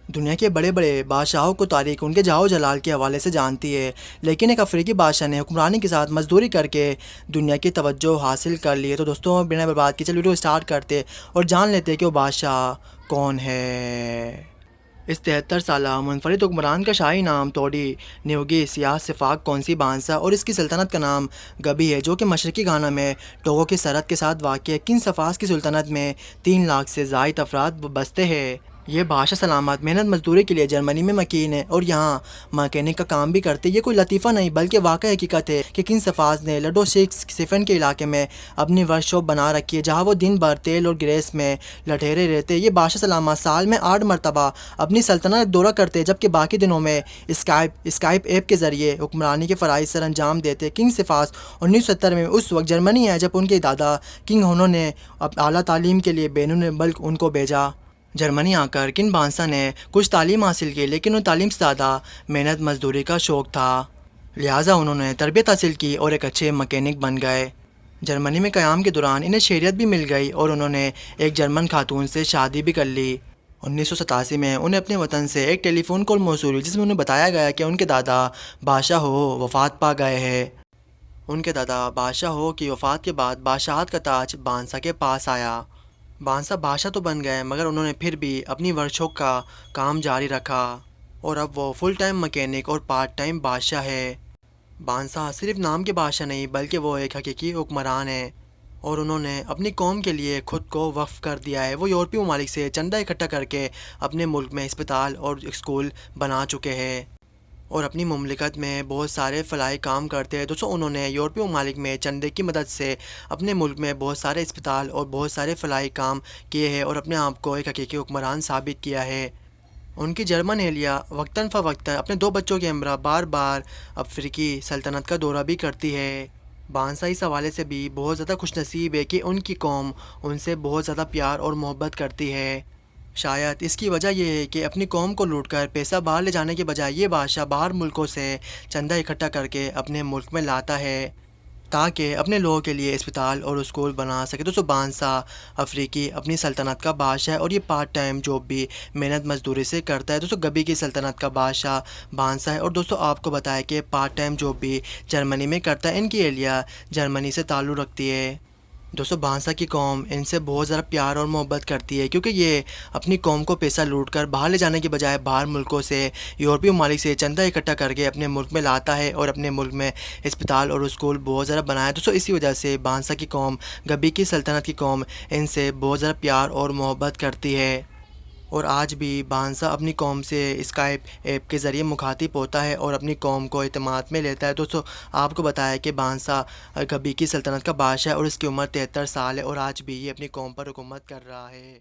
دنیا کے بڑے بڑے بادشاہوں کو تاریخ ان کے جاہ و جلال کے حوالے سے جانتی ہے، لیکن ایک افریقی بادشاہ نے حکمرانی کے ساتھ مزدوری کر کے دنیا کی توجہ حاصل کر لی ہے۔ تو دوستوں بنا برباد کیے چل ویڈیو اسٹارٹ کرتے اور جان لیتے کہ وہ بادشاہ کون ہے۔ اس 73 سالہ منفرد حکمران کا شاہی نام توڈی نیوگی سیاہ سفاک کونسی بانسا اور اس کی سلطنت کا نام گبی ہے، جو کہ مشرقی گھانا میں ٹوگو کی سرحد کے ساتھ واقع ہے۔ کنگ سفاس کی سلطنت میں 3 لاکھ سے زائد افراد بستے ہیں۔ یہ بادشاہ سلامت محنت مزدوری کے لیے جرمنی میں مکین ہے اور یہاں مکینک کا کام بھی کرتے۔ یہ کوئی لطیفہ نہیں بلکہ واقعی حقیقت ہے کہ کنگ سفاس نے لڈو سیفن کے علاقے میں اپنی ورک شاپ بنا رکھی ہے، جہاں وہ دن بھر تیل اور گریس میں لٹیرے رہتے۔ یہ بادشاہ سلامت سال میں 8 مرتبہ اپنی سلطنت دورہ کرتے، جبکہ باقی دنوں میں اسکائپ ایپ کے ذریعے حکمرانی کے فرائض سر انجام دیتے۔ کنگ سفاس 1970 میں اس وقت جرمنی ہے جب ان کے دادا کنگ ہونو نے اعلیٰ تعلیم کے لیے بیرون ملک ان کو بھیجا۔ جرمنی آ کر کنگ بانسا نے کچھ تعلیم حاصل کی، لیکن انہیں تعلیم سے زیادہ محنت مزدوری کا شوق تھا، لہٰذا انہوں نے تربیت حاصل کی اور ایک اچھے مکینک بن گئے۔ جرمنی میں قیام کے دوران انہیں شہریت بھی مل گئی اور انہوں نے ایک جرمن خاتون سے شادی بھی کر لی۔ 1987 میں انہیں اپنے وطن سے ایک ٹیلی فون کال موصول ہوئی، جس میں انہیں بتایا گیا کہ ان کے دادا بادشاہ ہو وفات پا گئے ہیں۔ ان کے دادا بادشاہ ہو کی وفات کے بعد بادشاہت کا تاج بانسا کے پاس آیا۔ بانسا بادشاہ تو بن گئے، مگر انہوں نے پھر بھی اپنی ورکشاپ کا کام جاری رکھا اور اب وہ فل ٹائم مکینک اور پارٹ ٹائم بادشاہ ہے۔ بانسا صرف نام کے بادشاہ نہیں بلکہ وہ ایک حقیقی حکمران ہیں اور انہوں نے اپنی قوم کے لیے خود کو وقف کر دیا ہے۔ وہ یورپی ممالک سے چندہ اکٹھا کر کے اپنے ملک میں اسپتال اور اسکول بنا چکے ہیں اور اپنی مملکت میں بہت سارے فلاحی کام کرتے ہیں۔ دوستوں انہوں نے یورپی ممالک میں چندے کی مدد سے اپنے ملک میں بہت سارے اسپتال اور بہت سارے فلاحی کام کیے ہیں اور اپنے آپ کو ایک حقیقی حکمران ثابت کیا ہے۔ ان کی جرمن اہلیہ وقتاً فوقتاً اپنے 2 بچوں کے ہمراہ بار بار افریقی سلطنت کا دورہ بھی کرتی ہے۔ بانسا اس حوالے سے بھی بہت زیادہ خوش نصیب ہے کہ ان کی قوم ان سے بہت زیادہ پیار اور محبت کرتی ہے۔ شاید اس کی وجہ یہ ہے کہ اپنی قوم کو لوٹ کر پیسہ باہر لے جانے کے بجائے یہ بادشاہ باہر ملکوں سے چندہ اکٹھا کر کے اپنے ملک میں لاتا ہے تاکہ اپنے لوگوں کے لیے اسپتال اور اسکول بنا سکے۔ دوستوں بانسا افریقی اپنی سلطنت کا بادشاہ ہے اور یہ پارٹ ٹائم جاب بھی محنت مزدوری سے کرتا ہے۔ دوستوں گبی کی سلطنت کا بادشاہ بانسا ہے اور دوستوں آپ کو بتایا کہ پارٹ ٹائم جاب بھی جرمنی میں کرتا ہے۔ ان کی اہلیہ جرمنی سے تعلق رکھتی ہے۔ دوستوں بانسا کی قوم ان سے بہت زیادہ پیار اور محبت کرتی ہے کیونکہ یہ اپنی قوم کو پیسہ لوٹ کر باہر لے جانے کے بجائے باہر ملکوں سے یورپی ممالک سے چندہ اکٹھا کر کے اپنے ملک میں لاتا ہے اور اپنے ملک میں اسپتال اور اسکول بہت زیادہ بنایا ہے۔ دوستوں اسی وجہ سے بانسا کی قوم گبی کی سلطنت کی قوم ان سے بہت زیادہ پیار اور محبت کرتی ہے اور آج بھی بانسا اپنی قوم سے اسکائپ ایپ کے ذریعے مخاطب ہوتا ہے اور اپنی قوم کو اعتماد میں لیتا ہے۔ دوستوں آپ کو بتایا کہ بانسا گبی کی سلطنت کا بادشاہ ہے اور اس کی عمر 73 سال ہے اور آج بھی یہ اپنی قوم پر حکومت کر رہا ہے۔